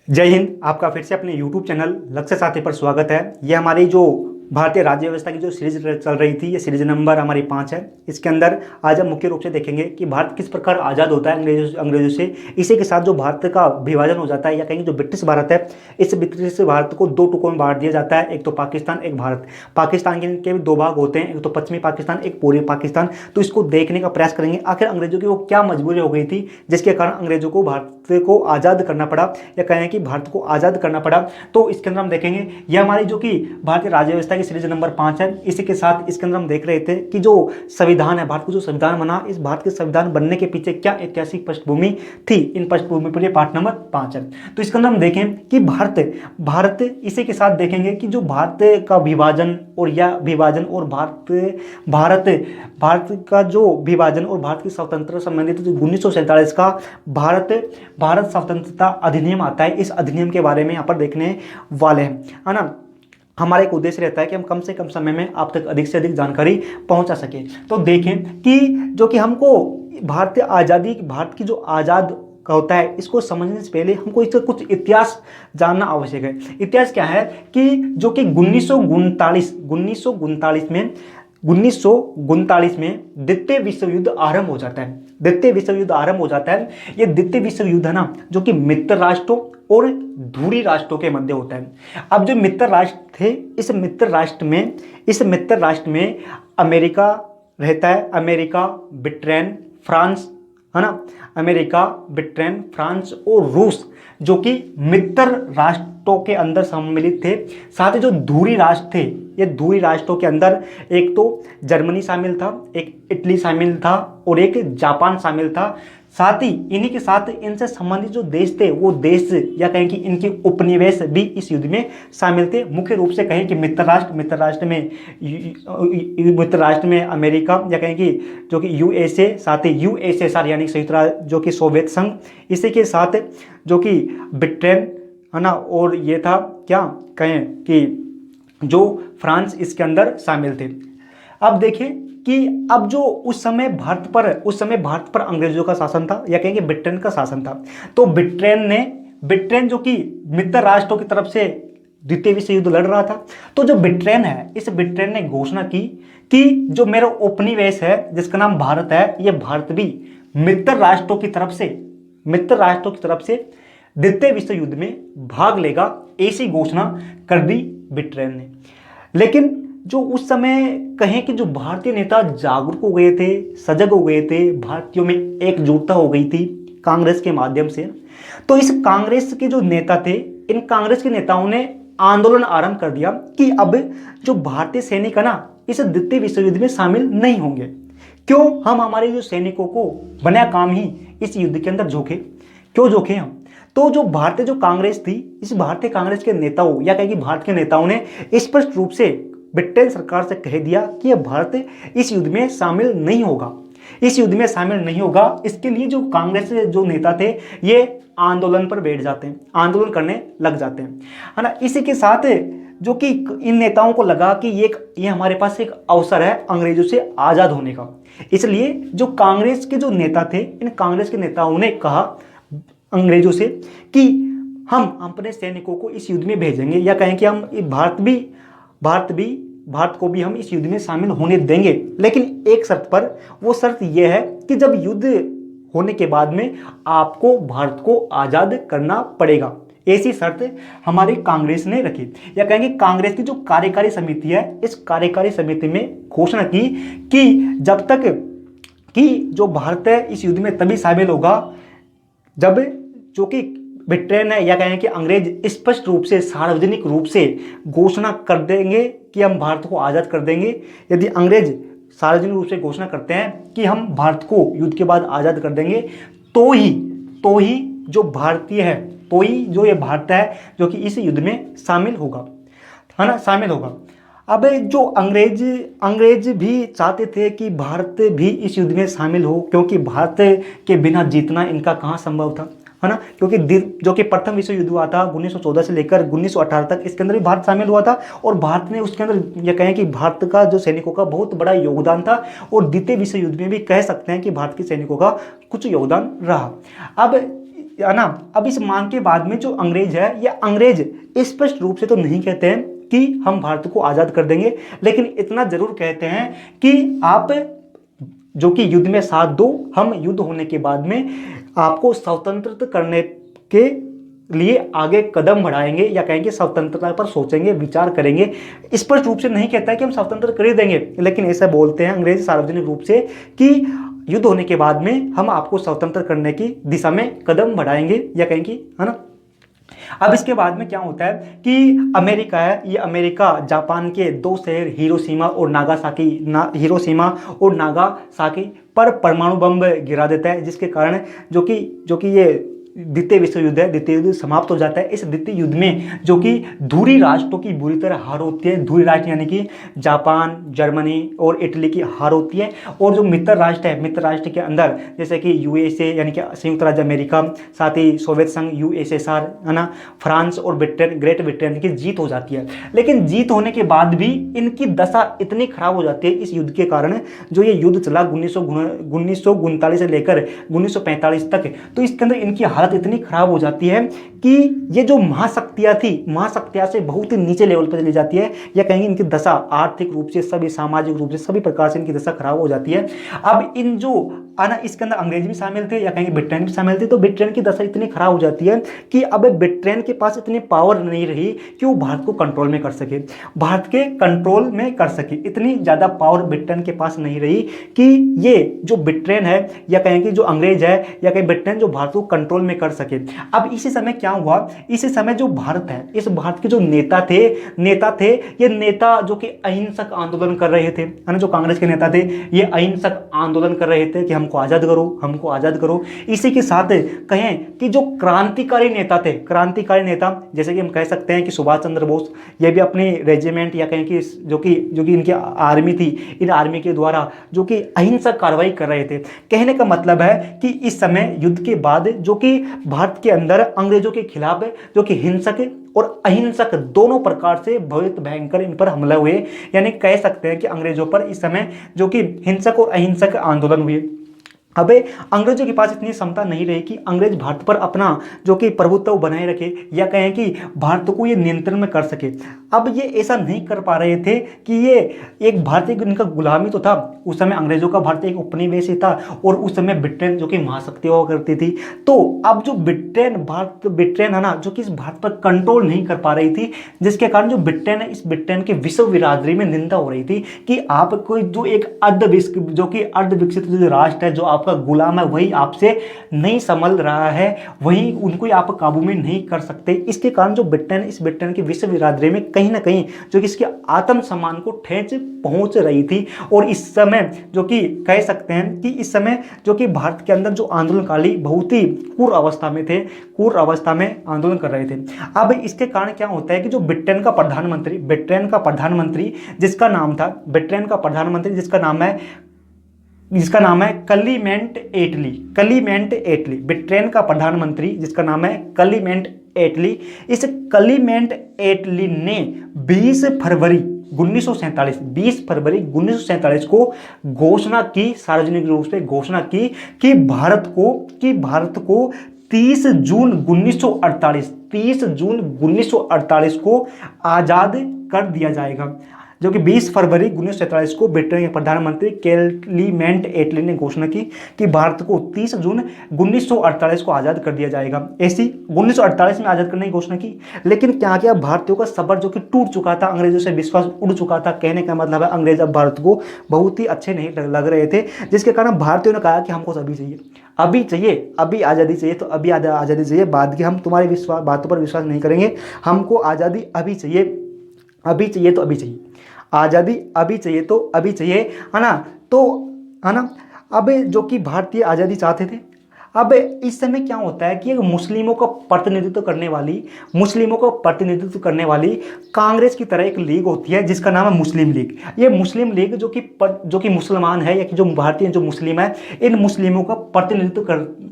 जय हिंद। आपका फिर से अपने YouTube चैनल लक्ष्य साथी पर स्वागत है। ये हमारी जो भारतीय राज्य व्यवस्था की जो सीरीज चल रही थी, ये सीरीज नंबर हमारी 5 है। इसके अंदर आज हम मुख्य रूप से देखेंगे कि भारत किस प्रकार आज़ाद होता है अंग्रेजों से। इसी के साथ जो भारत का विभाजन हो जाता है, या कहेंगे जो ब्रिटिश भारत है, इस ब्रिटिश भारत को दो टुकड़ों में बांट दिया जाता है, एक तो पाकिस्तान, एक भारत। पाकिस्तान के भी दो भाग होते हैं, एक तो पश्चिमी पाकिस्तान, एक पूर्वी पाकिस्तान। तो इसको देखने का प्रयास करेंगे आखिर अंग्रेजों की वो क्या मजबूरी हो गई थी जिसके कारण अंग्रेजों को भारत को आज़ाद करना पड़ा, या कहें कि भारत को आज़ाद करना पड़ा। तो इसके अंदर हम देखेंगे, यह हमारी जो कि भारतीय राज्य व्यवस्था की सीरीज नंबर 5 है। इसी के साथ इसके अंदर हम देख रहे थे कि जो संविधान है, भारत को जो संविधान बना, इस भारत के संविधान बनने के पीछे क्या ऐतिहासिक पृष्ठभूमि थी, इन पृष्ठभूमि पर ये पार्ट नंबर 5 है। तो इसके अंदर हम देखें कि भारत इसी के साथ देखेंगे कि जो भारत का विभाजन और भारत का जो विभाजन और भारत की स्वतंत्रता संबंधित जो 1947 का भारत स्वतंत्रता अधिनियम आता है, इस अधिनियम के बारे में यहाँ पर देखने वाले हैं, है ना। हमारा एक उद्देश्य रहता है कि हम कम से कम समय में आप तक अधिक से अधिक जानकारी पहुंचा सके। तो देखें कि जो कि हमको भारत की जो आज़ाद का होता है, इसको समझने से पहले हमको इसका कुछ इतिहास जानना आवश्यक है। इतिहास क्या है कि जो कि 1939 में द्वितीय विश्व युद्ध आरंभ हो जाता है। ये द्वितीय विश्व युद्ध है ना, जो कि मित्र राष्ट्रों और धुरी राष्ट्रों के मध्य होता है। अब जो मित्र राष्ट्र थे, इस मित्र राष्ट्र में अमेरिका रहता है, अमेरिका, ब्रिटेन, फ्रांस, है ना। अमेरिका, ब्रिटेन, फ्रांस और रूस जो कि मित्र राष्ट्रों के अंदर सम्मिलित थे। साथ ही जो धुरी राष्ट्र थे, ये धुरी राष्ट्रों के अंदर एक तो जर्मनी शामिल था, एक इटली शामिल था और एक जापान शामिल था। साथ ही इन्हीं के साथ इनसे संबंधित जो देश थे, वो देश या कहें कि इनके उपनिवेश भी इस युद्ध में शामिल थे। मुख्य रूप से कहें कि मित्र राष्ट्र में अमेरिका, या कहें कि जो कि यूएसए, साथ ही यूएसएसआर यानी संयुक्त राज्य जो कि सोवियत संघ, इसी के साथ जो कि ब्रिटेन, है ना, और ये था क्या कहें कि जो फ्रांस इसके अंदर शामिल थे। अब देखें कि अब जो उस समय भारत पर अंग्रेजों का शासन था, या कहेंगे ब्रिटेन का शासन था। तो ब्रिटेन जो कि मित्र राष्ट्रों की तरफ से द्वितीय विश्व युद्ध लड़ रहा था। तो जो ब्रिटेन है, इस ब्रिटेन ने घोषणा की कि जो मेरा उपनिवेश है जिसका नाम भारत है, यह भारत भी मित्र राष्ट्रों की तरफ से द्वितीय विश्व युद्ध में भाग लेगा, ऐसी घोषणा कर दी ब्रिटेन ने। लेकिन जो उस समय कहें कि जो भारतीय नेता जागरूक हो गए थे, सजग हो गए थे, भारतीयों में एकजुटता हो गई थी कांग्रेस के माध्यम से। तो इस कांग्रेस के जो नेता थे, इन कांग्रेस के नेताओं ने आंदोलन आरंभ कर दिया कि अब जो भारतीय सैनिक है ना, इस द्वितीय विश्व युद्ध में शामिल नहीं होंगे। क्यों हम हमारे जो सैनिकों को बना काम ही इस युद्ध के अंदर क्यों झोंके हम। तो जो भारतीय जो कांग्रेस थी, इस भारतीय कांग्रेस के नेताओं, या कहें कि भारत के नेताओं ने स्पष्ट रूप से ब्रिटेन सरकार से कह दिया कि यह भारत इस युद्ध में शामिल नहीं होगा। इसके लिए जो कांग्रेस जो नेता थे, ये आंदोलन पर बैठ जाते हैं, आंदोलन करने लग जाते हैं, है ना। इसी के साथ जो कि इन नेताओं को लगा कि ये हमारे पास एक अवसर है अंग्रेजों से आज़ाद होने का। इसलिए जो कांग्रेस के जो नेता थे, इन कांग्रेस के नेताओं ने कहा अंग्रेजों से कि हम अपने सैनिकों को इस युद्ध में भेजेंगे, या कहें कि हम भारत को भी हम इस युद्ध में शामिल होने देंगे, लेकिन एक शर्त पर। वो शर्त यह है कि जब युद्ध होने के बाद में आपको भारत को आज़ाद करना पड़ेगा। ऐसी शर्त हमारी कांग्रेस ने रखी, या कहेंगे कांग्रेस की जो कार्यकारी समिति है, इस कार्यकारी समिति में घोषणा की कि जब तक कि जो भारत है इस युद्ध में तभी शामिल होगा जब जो कि ब्रिटेन है, या कहें कि अंग्रेज स्पष्ट रूप से, सार्वजनिक रूप से घोषणा कर देंगे कि हम भारत को आज़ाद कर देंगे। यदि अंग्रेज सार्वजनिक रूप से घोषणा करते हैं कि हम भारत को युद्ध के बाद आज़ाद कर देंगे, तो ही जो भारतीय है, तो ही जो ये भारत है जो कि इस युद्ध में शामिल होगा, है ना, शामिल होगा। अब जो अंग्रेज भी चाहते थे कि भारत भी इस युद्ध में शामिल हो, क्योंकि भारत के बिना जीतना इनका कहाँ संभव था, है ना। क्योंकि जो कि प्रथम विश्व युद्ध हुआ था 1914 से लेकर 1918 तक, इसके अंदर भी भारत शामिल हुआ था, और भारत ने उसके अंदर, यह कहें कि भारत का जो सैनिकों का बहुत बड़ा योगदान था, और द्वितीय विश्व युद्ध में भी कह सकते हैं कि भारत के सैनिकों का कुछ योगदान रहा। अब है ना। अब इस मांग के बाद में जो अंग्रेज है, ये अंग्रेज स्पष्ट रूप से तो नहीं कहते हैं कि हम भारत को आज़ाद कर देंगे, लेकिन इतना जरूर कहते हैं कि आप जो कि युद्ध में साथ दो, हम युद्ध होने के बाद में आपको स्वतंत्र करने के लिए आगे कदम बढ़ाएंगे, या कहेंगे स्वतंत्रता पर सोचेंगे, विचार करेंगे। स्पष्ट रूप से नहीं कहता है कि हम स्वतंत्र कर ही देंगे, लेकिन ऐसा बोलते हैं अंग्रेज सार्वजनिक रूप से कि युद्ध होने के बाद में हम आपको स्वतंत्र करने की दिशा में कदम बढ़ाएंगे, या कहेंगे, है ना। अब इसके बाद में क्या होता है कि अमेरिका है, ये अमेरिका जापान के दो शहर हिरोशिमा और नागासाकी पर परमाणु बम गिरा देता है, जिसके कारण जो कि ये द्वितीय विश्व युद्ध है, द्वितीय युद्ध समाप्त हो जाता है। इस द्वितीय युद्ध में जो कि धुरी राष्ट्रों की बुरी तरह हार होती है, धुरी राष्ट्र यानी कि जापान, जर्मनी और इटली की हार होती है, और जो मित्र राष्ट्र है, मित्र राष्ट्र के अंदर जैसे कि यूएसए यानी कि संयुक्त राज्य अमेरिका, साथ ही सोवियत संघ यूएसएसआर, है ना, फ्रांस और ब्रिटेन, ग्रेट ब्रिटेन की जीत हो जाती है। लेकिन जीत होने के बाद भी इनकी दशा इतनी खराब हो जाती है इस युद्ध के कारण, जो ये युद्ध चला 1939 से लेकर 1945 तक, तो इसके अंदर इनकी हालत इतनी खराब हो जाती है कि ये जो महाशक्तियां थी, महाशक्तियां से बहुत ही नीचे लेवल पर चली जाती है, या कहेंगे इनकी दशा आर्थिक रूप से, सभी सामाजिक रूप से, सभी प्रकार से इनकी दशा खराब हो जाती है। अब इन जो आना, इसके अंदर अंग्रेज भी शामिल थे, या कहेंगे ब्रिटेन भी शामिल थे, तो ब्रिटेन की दशा इतनी खराब हो जाती है कि अब ब्रिटेन के पास इतनी पावर नहीं रही कि वो भारत को कंट्रोल में कर सके, भारत के कंट्रोल में कर सके। इतनी ज्यादा पावर ब्रिटेन के पास नहीं रही कि ये जो ब्रिटेन है, या कहेंगे जो अंग्रेज है, या कहें ब्रिटेन, जो भारत को कंट्रोल में कर सके। अब इसी समय क्या हुआ, इसी समय जो भारत है, इस भारत के जो नेता थे, ये नेता जो कि अहिंसक आंदोलन कर रहे थे, है ना, जो कांग्रेस के नेता थे, ये अहिंसक आंदोलन कर रहे थे कि हमको आजाद करो, हमको आजाद करो। इसी के साथ कहें कि जो क्रांतिकारी नेता थे, क्रांतिकारी नेता जैसे कि हम कह सकते हैं कि सुभाष चंद्र बोस, ये भी अपनी रेजिमेंट, या कहें कि जो कि इनकी आर्मी थी, इन आर्मी के द्वारा जो कि अहिंसक कार्रवाई कर रहे थे। कहने का मतलब है कि इस समय युद्ध के बाद जो कि भारत के अंदर अंग्रेजों के खिलाफ जो कि हिंसक और अहिंसक दोनों प्रकार से बहुत भयंकर इन पर हमला हुए, यानी कह सकते हैं कि अंग्रेजों पर इस समय जो कि हिंसक और अहिंसक आंदोलन हुए। अबे अंग्रेजों के पास इतनी क्षमता नहीं रही कि अंग्रेज भारत पर अपना जो कि प्रभुत्व बनाए रखे, या कहें कि भारत को ये नियंत्रण में कर सके। अब ये ऐसा नहीं कर पा रहे थे कि ये एक भारतीय, इनका गुलामी तो था उस समय, अंग्रेजों का भारत एक उपनिवेश ही था, और उस समय ब्रिटेन जो कि महाशक्ति हुआ करती थी। तो अब जो ब्रिटेन है ना, जो कि इस भारत पर कंट्रोल नहीं कर पा रही थी, जिसके कारण जो ब्रिटेन है, इस ब्रिटेन की विश्व बिरादरी में निंदा हो रही थी कि आप कोई जो एक अर्धविकसित जो राष्ट्र है, जो आपका गुलाम है, वही आपसे नहीं संभल रहा है, वही उनको आप काबू में नहीं कर सकते। इसके कारण जो ब्रिटेन, इस ब्रिटेन की विश्व बिरादरी में कहीं ना कहीं जो कि इसके आत्मसम्मान को ठेस पहुंच रही थी। और इस समय जो कि कह सकते हैं कि इस समय जो कि भारत के अंदर जो आंदोलनकारी बहुत ही क्रूर अवस्था में थे, क्रूर अवस्था में आंदोलन कर रहे थे। अब इसके कारण क्या होता है कि जो ब्रिटेन का प्रधानमंत्री जिसका नाम है क्लीमेंट एटली, ब्रिटेन का प्रधानमंत्री जिसका नाम है क्लीमेंट एटली, इस क्लीमेंट एटली ने 20 फरवरी 1947 को घोषणा की, सार्वजनिक रूप से घोषणा की कि भारत को 30 जून 1948 को आजाद कर दिया जाएगा। जो कि 20 फरवरी 1947 को ब्रिटेन के प्रधानमंत्री क्लीमेंट एटली ने घोषणा की कि भारत को 30 जून 1948 को आज़ाद कर दिया जाएगा। ऐसी 1948 में आज़ाद करने की घोषणा की, लेकिन क्या किया, भारतीयों का सब्र जो कि टूट चुका था, अंग्रेजों से विश्वास उड़ चुका था। कहने का मतलब है अंग्रेज अब भारत को बहुत ही अच्छे नहीं लग रहे थे, जिसके कारण भारतीयों ने कहा कि हमको अभी चाहिए, अभी आज़ादी चाहिए, तो अभी आज़ादी चाहिए, बाद की हम तुम्हारी बातों पर विश्वास नहीं करेंगे, हमको आज़ादी अभी चाहिए, तो अभी चाहिए, आज़ादी अभी चाहिए तो अभी चाहिए, है ना। तो है ना, अब जो कि भारतीय आज़ादी चाहते थे। अब इस समय क्या होता है कि मुस्लिमों का प्रतिनिधित्व करने वाली कांग्रेस की तरह एक लीग होती है जिसका नाम है मुस्लिम लीग। ये मुस्लिम लीग जो कि मुसलमान है, या कि जो भारतीय जो मुस्लिम है, इन मुस्लिमों का प्रतिनिधित्व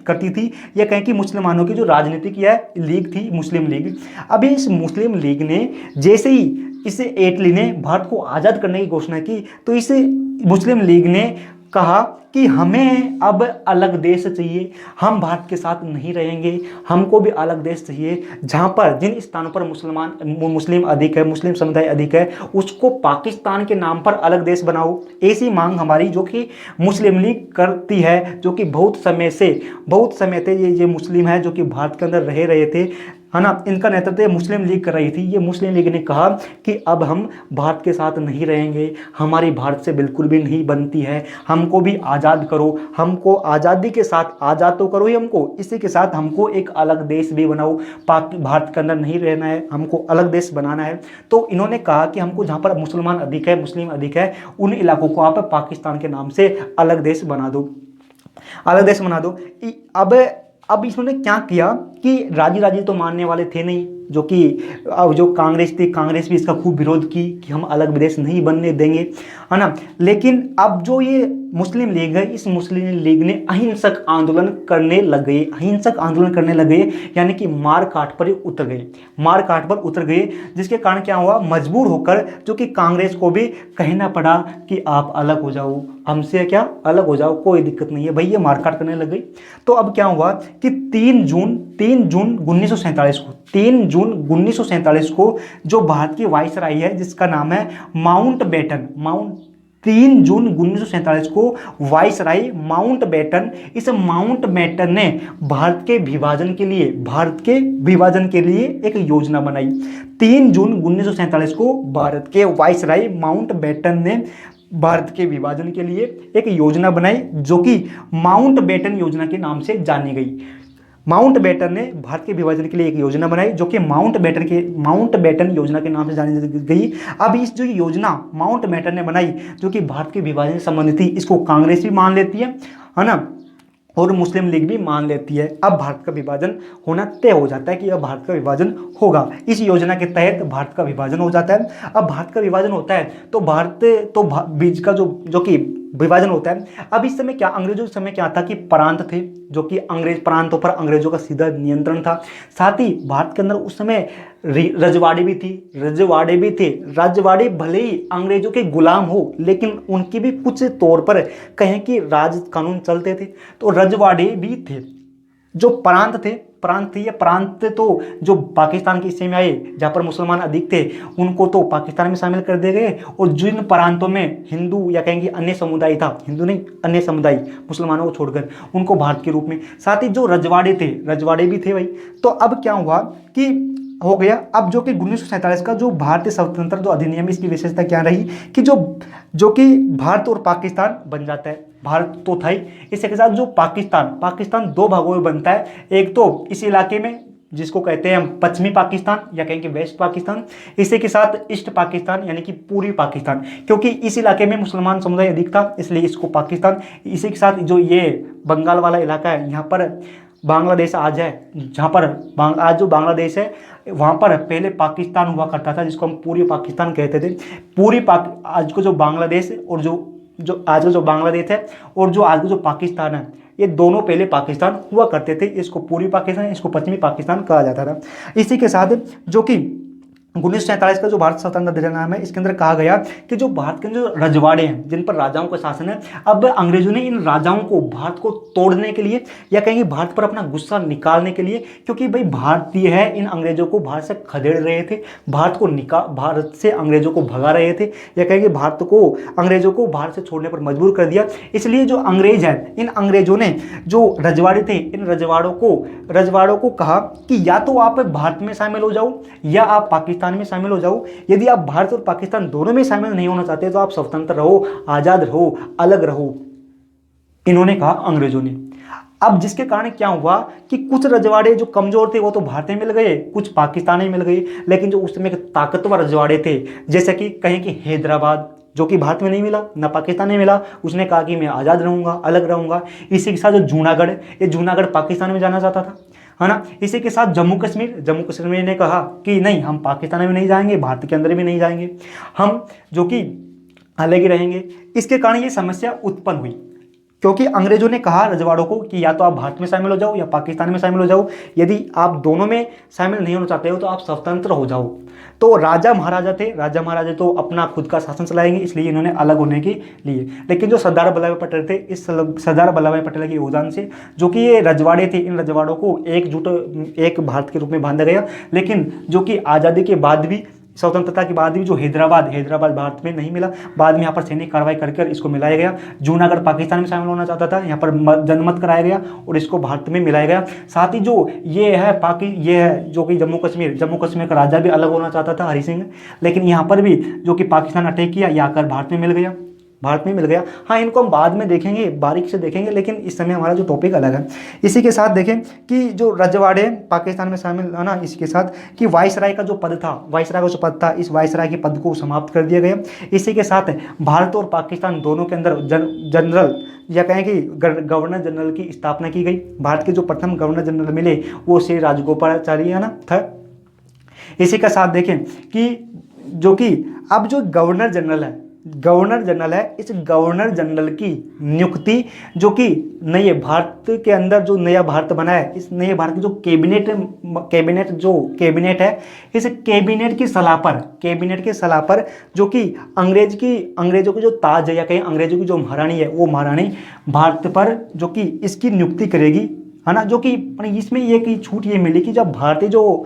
करती थी, या कहें कि मुसलमानों की जो राजनीतिक लीग थी, मुस्लिम लीग। अभी इस मुस्लिम लीग ने जैसे ही इसे एटली ने भारत को आज़ाद करने की घोषणा की, तो इस मुस्लिम लीग ने कहा कि हमें अब अलग देश चाहिए, हम भारत के साथ नहीं रहेंगे, हमको भी अलग देश चाहिए जहाँ पर जिन स्थानों पर मुस्लिम अधिक है, मुस्लिम समुदाय अधिक है, उसको पाकिस्तान के नाम पर अलग देश बनाओ। ऐसी मांग हमारी जो कि मुस्लिम लीग करती है, जो कि बहुत समय से ये मुस्लिम है जो कि भारत के अंदर रहे थे, है ना, इनका नेतृत्व मुस्लिम लीग कर रही थी। ये मुस्लिम लीग ने कहा कि अब हम भारत के साथ नहीं रहेंगे, हमारी भारत से बिल्कुल भी नहीं बनती है, हमको भी आज़ाद करो, हमको आज़ादी के साथ आज़ाद तो करो ही हमको, इसी के साथ हमको एक अलग देश भी बनाओ, भारत के अंदर नहीं रहना है, हमको अलग देश बनाना है। तो इन्होंने कहा कि हमको जहाँ पर मुसलमान अधिक है, मुस्लिम अधिक है, उन इलाकों को आप पाकिस्तान के नाम से अलग देश बना दो, अलग देश बना दो। अब इसने क्या किया कि राजी तो मानने वाले थे नहीं, जो कि अब जो कांग्रेस थी, कांग्रेस भी इसका खूब विरोध की कि हम अलग देश नहीं बनने देंगे, है ना। लेकिन अब जो ये मुस्लिम लीग है, इस मुस्लिम लीग ने अहिंसक आंदोलन करने लग गए, यानी कि मार काट पर उतर गए, जिसके कारण क्या हुआ, मजबूर होकर जो कि कांग्रेस को भी कहना पड़ा कि आप अलग हो जाओ, हमसे क्या अलग हो जाओ, कोई दिक्कत नहीं है भाई, ये मारकाट करने लग गई। तो अब क्या हुआ कि 3 जून 1947 को जो भारत की वाइसराय है, जिसका नाम है माउंटबेटन, 3 जून 1947 को वाइसराय माउंटबेटन, इस माउंटबेटन ने भारत के विभाजन के लिए एक योजना बनाई। 3 जून 1947 को भारत के वाइसराय माउंटबेटन ने भारत के विभाजन के लिए एक योजना बनाई, जो कि माउंटबेटन योजना के नाम से जानी गई। माउंटबेटन ने भारत के विभाजन के लिए एक योजना बनाई, जो कि माउंटबेटन योजना के नाम से जानी गई। अब इस जो योजना माउंटबेटन ने बनाई, जो कि भारत के विभाजन से संबंधित थी, इसको कांग्रेस भी मान लेती है ना, और मुस्लिम लीग भी मान लेती है। अब भारत का विभाजन होना तय हो जाता है कि अब भारत का विभाजन होगा। इस योजना के तहत भारत का विभाजन हो जाता है। अब भारत का विभाजन होता है तो बीच का जो कि विभाजन होता है। अब इस समय अंग्रेजों के समय क्या था कि प्रांत थे, जो कि प्रांतों पर अंग्रेजों का सीधा नियंत्रण था। साथ ही भारत के अंदर उस समय रजवाड़े भी थे। रजवाड़े भले ही अंग्रेजों के गुलाम हो, लेकिन उनकी भी कुछ तौर पर कहें कि राज कानून चलते थे, तो रजवाड़े भी थे। जो प्रांत तो जो पाकिस्तान के हिस्से में आए, जहाँ पर मुसलमान अधिक थे, उनको तो पाकिस्तान में शामिल कर दिए गए, और जिन प्रांतों में हिंदू या कहेंगे अन्य समुदाय था, हिंदू नहीं अन्य समुदाय मुसलमानों को छोड़कर, उनको भारत के रूप में, साथ ही जो रजवाड़े भी थे भाई। तो अब क्या हुआ कि हो गया, अब जो कि 1947 का जो भारतीय स्वतंत्र जो अधिनियम, इसकी विशेषता क्या रही कि जो कि भारत और पाकिस्तान बन जाता है। भारत तो था ही, इसके साथ जो पाकिस्तान 2 भागों में बनता है। एक तो इस इलाके में जिसको कहते हैं हम पश्चिमी पाकिस्तान या कहेंगे वेस्ट पाकिस्तान, इसी के साथ ईस्ट पाकिस्तान यानी कि पूर्वी पाकिस्तान, क्योंकि इस इलाके में मुसलमान समुदाय अधिक था, इसलिए इसको पाकिस्तान। इसी के साथ जो ये बंगाल वाला इलाका है, यहाँ पर बांग्लादेश आज है, जहाँ पर आज जो बांग्लादेश है, वहाँ पर पहले पाकिस्तान हुआ करता था, जिसको हम पूर्वी पाकिस्तान कहते थे। आज को जो बांग्लादेश और जो आज का जो बांग्लादेश है और जो आज का जो पाकिस्तान है, ये दोनों पहले पाकिस्तान हुआ करते थे। इसको पूर्वी पाकिस्तान, इसको पश्चिमी पाकिस्तान कहा जाता था। इसी के साथ जो कि 1947 का जो भारत स्वतंत्र अधिनियम है, इसके अंदर कहा गया कि जो भारत के जो रजवाड़े हैं, जिन पर राजाओं का शासन है, अब अंग्रेजों ने इन राजाओं को भारत को तोड़ने के लिए या कहेंगे भारत पर अपना गुस्सा निकालने के लिए, क्योंकि भाई भारतीय है, इन अंग्रेजों को भारत से खदेड़ रहे थे, भारत से अंग्रेजों को भगा रहे थे, या कहेंगे अंग्रेजों को भारत से छोड़ने पर मजबूर कर दिया। इसलिए जो अंग्रेज हैं, इन अंग्रेजों ने जो रजवाड़े थे, इन रजवाड़ों को कहा कि या तो आप भारत में शामिल हो जाओ या आप पाकिस्तान में शामिल हो जाओ। यदि आप भारत और पाकिस्तान दोनों में शामिल नहीं होना चाहते तो आप स्वतंत्र रहो, आजाद रहो, अलग रहो, इन्होंने कहा अंग्रेजों ने। अब जिसके कारण क्या हुआ कि कुछ रजवाड़े जो कमजोर थे वो तो भारत में मिल गए, कुछ पाकिस्तान में मिल गए, लेकिन जो उस समय के ताकतवर रजवाड़े थे, जैसे कि कहें कि हैदराबाद, जो कि भारत में नहीं मिला ना पाकिस्तान में मिला, उसने कहा कि मैं आज़ाद रहूँगा, अलग रहूँगा। इसी के साथ जो जूनागढ़ पाकिस्तान में जाना चाहता था, है ना। इसी के साथ जम्मू कश्मीर ने कहा कि नहीं, हम पाकिस्तान में नहीं जाएंगे, भारत के अंदर भी नहीं जाएंगे, हम जो कि अलग ही रहेंगे। इसके कारण ये समस्या उत्पन्न हुई। क्योंकि अंग्रेजों ने कहा रजवाड़ों को कि या तो आप भारत में शामिल हो जाओ या पाकिस्तान में शामिल हो जाओ, यदि आप दोनों में शामिल नहीं होना चाहते हो तो आप स्वतंत्र हो जाओ। तो राजा महाराजा थे, राजा महाराजा तो अपना खुद का शासन चलाएंगे, इसलिए इन्होंने अलग होने के लिए। लेकिन जो सरदार वल्लभ भाई पटेल थे, इस सरदार वल्लभ भाई पटेल के योगदान से जो कि ये रजवाड़े थे, इन रजवाड़ों को एकजुट एक भारत के रूप में बांधा गया। लेकिन जो कि आज़ादी के बाद भी, स्वतंत्रता के बाद भी जो हैदराबाद भारत में नहीं मिला, बाद में यहाँ पर सैनिक कार्रवाई कर इसको मिलाया गया। जूनागढ़ पाकिस्तान में शामिल होना चाहता था, यहाँ पर जनमत कराया गया और इसको भारत में मिलाया गया। साथ ही जो ये है जो कि जम्मू कश्मीर का राजा भी अलग होना चाहता था, हरि सिंह, लेकिन यहाँ पर भी जो कि पाकिस्तान अटैक किया, ये आकर भारत में मिल गया। हाँ, इनको हम बाद में देखेंगे, बारीक से देखेंगे, लेकिन इस समय हमारा जो टॉपिक अलग है। इसी के साथ देखें कि जो रजवाड़े पाकिस्तान में शामिल है ना, इसके साथ कि वाइसराय का जो पद था, इस वाइसराय के पद को समाप्त कर दिया गया। इसी के साथ भारत और पाकिस्तान दोनों के अंदर जनरल या कहें कि गवर्नर जनरल की स्थापना की गई। भारत के जो प्रथम गवर्नर जनरल मिले वो श्री राजगोपालाचारी है ना था। इसी के साथ देखें कि जो कि अब जो गवर्नर जनरल है, इस गवर्नर जनरल की नियुक्ति जो कि नए भारत के अंदर जो नया भारत बना है, इस नए भारत की जो कैबिनेट है, इस कैबिनेट की सलाह पर जो कि अंग्रेजों की जो ताज है या कहीं अंग्रेजों की जो महारानी है, वो महारानी भारत पर जो कि इसकी नियुक्ति करेगी, है ना। जो कि इसमें ये की छूट ये मिली कि जब भारतीय जो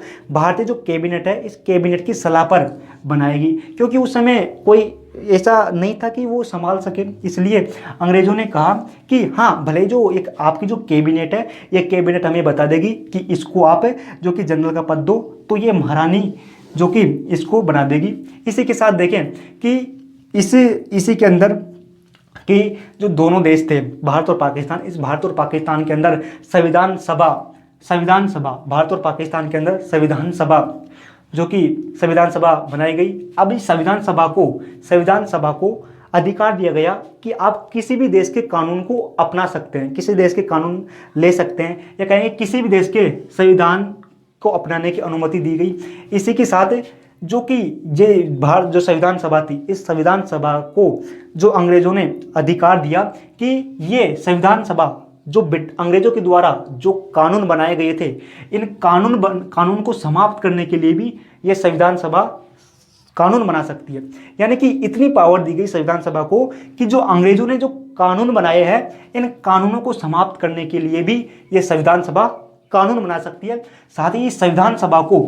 कैबिनेट है, इस कैबिनेट की सलाह पर बनाएगी, क्योंकि उस समय कोई ऐसा नहीं था कि वो संभाल सके। इसलिए अंग्रेजों ने कहा कि हाँ, भले जो एक आपकी जो कैबिनेट है, ये कैबिनेट हमें बता देगी कि इसको आप जो कि जनरल का पद दो, तो ये महारानी जो कि इसको बना देगी। इसी के साथ देखें कि इसी के अंदर कि जो दोनों देश थे भारत और पाकिस्तान, इस भारत और पाकिस्तान के अंदर संविधान सभा भारत और पाकिस्तान के अंदर संविधान सभा बनाई गई। अब इस संविधान सभा को अधिकार दिया गया कि आप किसी भी देश के कानून को अपना सकते हैं, किसी देश के कानून ले सकते हैं, या कहेंगे किसी भी देश के संविधान को अपनाने की अनुमति दी गई। इसी के साथ जो कि भारत जो संविधान सभा थी, इस संविधान सभा को जो अंग्रेजों ने अधिकार दिया कि ये संविधान सभा जो अंग्रेजों के द्वारा जो कानून बनाए गए थे, इन कानून को समाप्त करने के लिए भी ये संविधान सभा कानून बना सकती है। यानी कि इतनी पावर दी गई संविधान सभा को कि जो अंग्रेजों ने जो कानून बनाए हैं, इन कानूनों को समाप्त करने के लिए भी ये संविधान सभा कानून बना सकती है। साथ ही इस संविधान सभा को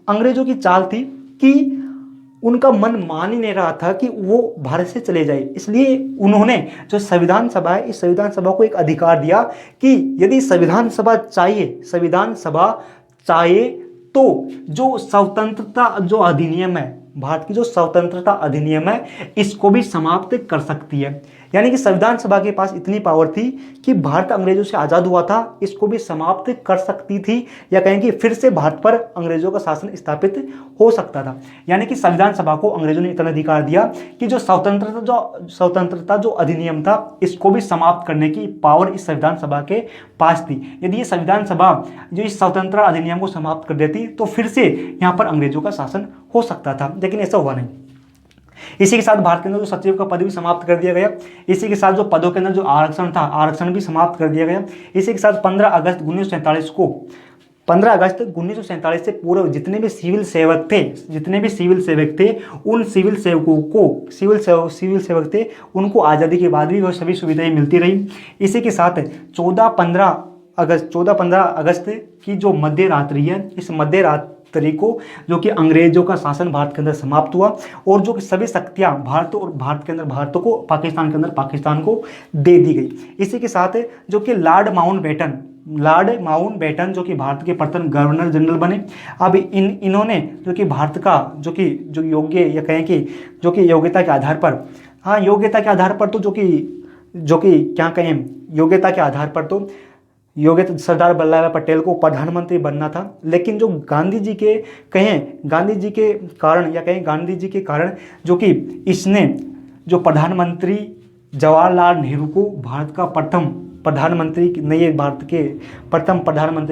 अंग्रेजों की चाल थी कि उनका मन मान ही नहीं रहा था कि वो भारत से चले जाए, इसलिए उन्होंने जो संविधान सभा है, इस संविधान सभा को एक अधिकार दिया कि यदि संविधान सभा चाहिए तो जो स्वतंत्रता जो अधिनियम है, भारत की जो स्वतंत्रता अधिनियम है, इसको भी समाप्त कर सकती है। यानी कि संविधान सभा के पास इतनी पावर थी कि भारत अंग्रेजों से आज़ाद हुआ था, इसको भी समाप्त कर सकती थी, या कहेंगे फिर से भारत पर अंग्रेजों का शासन स्थापित हो सकता था। यानी कि संविधान सभा को अंग्रेजों ने इतना अधिकार दिया कि जो स्वतंत्रता जो अधिनियम था, इसको भी समाप्त करने की पावर इस संविधान सभा के पास थी। यदि ये संविधान सभा जो इस स्वतंत्रता अधिनियम को समाप्त कर देती तो फिर से यहाँ पर अंग्रेजों का शासन हो सकता था, लेकिन ऐसा हुआ नहीं। इसी के साथ भारत के अंदर जो सचिव का पद भी समाप्त कर दिया गया। इसी के साथ जो पदों के अंदर जो आरक्षण था, आरक्षण भी समाप्त कर दिया गया। इसी के साथ 15 अगस्त 1947 से पूर्व जितने भी सिविल सेवक थे, उन सिविल सेवक थे उनको आज़ादी के बाद भी वह सभी सुविधाएं मिलती रही। इसी के साथ 14-15 अगस्त की जो मध्य रात्रि है, इस मध्य रात्रि को जो कि अंग्रेजों का शासन भारत के अंदर समाप्त हुआ और जो कि सभी शक्तियां भारत के अंदर भारत को, पाकिस्तान के अंदर पाकिस्तान को दे दी गई। इसी के साथ जो कि लॉर्ड माउंटबेटन जो कि भारत के प्रथम गवर्नर जनरल बने। अब इन्होंने जो कि भारत का जो योग्य या कहें कि जो कि योग्यता के आधार पर, हाँ योग्यता के आधार पर तो जो कि क्या कहें, योग्यता के आधार पर तो सरदार वल्लभ भाई पटेल को प्रधानमंत्री बनना था। लेकिन जो गांधी जी के कारण जो कि इसने जो प्रधानमंत्री जवाहरलाल नेहरू को भारत का प्रथम प्रधानमंत्री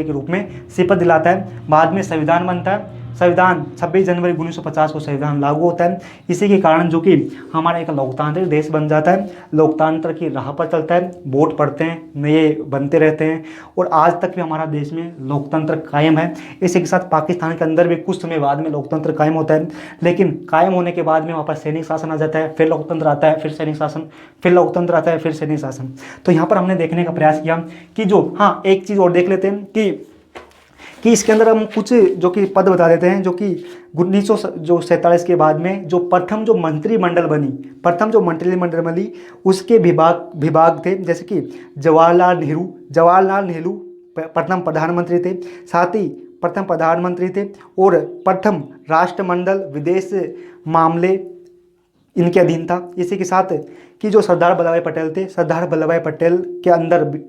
के रूप में शपथ दिलाता है। बाद में संविधान बनता है। संविधान 26 जनवरी 1950 को संविधान लागू होता है। इसी के कारण जो कि हमारा एक लोकतांत्रिक देश बन जाता है, लोकतंत्र की राह पर चलता है, वोट पड़ते हैं, नए बनते रहते हैं और आज तक भी हमारा देश में लोकतंत्र कायम है। इसी के साथ पाकिस्तान के अंदर भी कुछ समय बाद में लोकतंत्र कायम होता है, लेकिन कायम होने के बाद में वहाँ पर सैनिक शासन आ जाता है, फिर लोकतंत्र आता है, फिर सैनिक शासन, फिर लोकतंत्र आता है, फिर सैनिक शासन। तो यहाँ पर हमने देखने का प्रयास किया कि जो, हाँ एक चीज़ और देख लेते हैं कि इसके अंदर हम कुछ जो कि पद बता देते हैं, जो कि 1947 के बाद में जो प्रथम जो मंत्रिमंडल बनी, उसके विभाग थे, जैसे कि जवाहरलाल नेहरू प्रथम प्रधानमंत्री थे, साथ ही प्रथम प्रधानमंत्री थे और प्रथम राष्ट्रमंडल विदेश मामले इनके अधीन था। इसी के साथ कि जो सरदार वल्लभ भाई पटेल थे, सरदार वल्लभ भाई पटेल के अंदर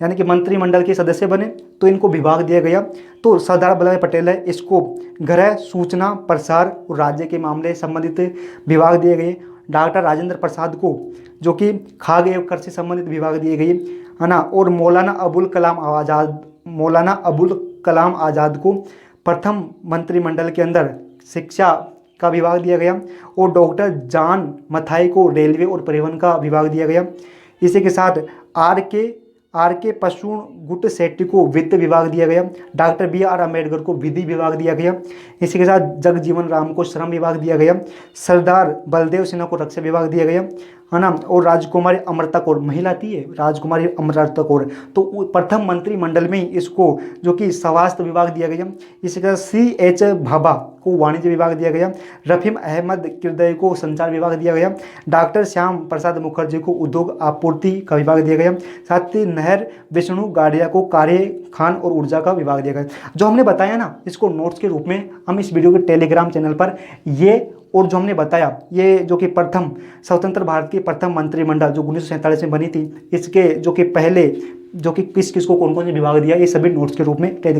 यानी कि मंत्रिमंडल के सदस्य बने तो इनको विभाग दिया गया। तो सरदार वल्लभ भाई पटेल है, इसको गृह, सूचना, प्रसार और राज्य के मामले संबंधित विभाग दिए गए। डॉक्टर राजेंद्र प्रसाद को जो कि खाद्य एवं कृषि से संबंधित विभाग दिए गए, है ना। और मौलाना अबुल कलाम आज़ाद को प्रथम मंत्रिमंडल के अंदर शिक्षा का विभाग दिया गया और डॉक्टर जॉन मथाई को रेलवे और परिवहन का विभाग दिया गया। इसी के साथ आर के पशुगुट सेट्टी को वित्त विभाग दिया गया। डॉक्टर BR अम्बेडकर को विधि विभाग दिया गया। इसी के साथ जगजीवन राम को श्रम विभाग दिया गया। सरदार बलदेव सिन्हा को रक्षा विभाग दिया गया, है ना। और राजकुमारी अमृता कौर, महिला थी राजकुमारी अमृता कौर, तो प्रथम मंत्रिमंडल में इसको जो कि स्वास्थ्य विभाग दिया गया। इसी के साथ CH भाभा को वाणिज्य विभाग दिया गया। रफीम अहमद किरदई को संचार विभाग दिया गया। डॉक्टर श्याम प्रसाद मुखर्जी को उद्योग आपूर्ति का विभाग दिया गया। साथ ही नहर विष्णु गाडिया को कार्य, खान और ऊर्जा का विभाग दिया गया। जो हमने बताया ना, इसको नोट्स के रूप में हम इस वीडियो के टेलीग्राम चैनल पर ये और जो हमने बताया, ये जो कि प्रथम स्वतंत्र भारत की प्रथम मंत्रिमंडल जो 1947 में बनी थी, इसके जो कि पहले जो कि किस किस को कौन कौन से विभाग दिया, ये सभी नोट्स के रूप में टेलीग्राम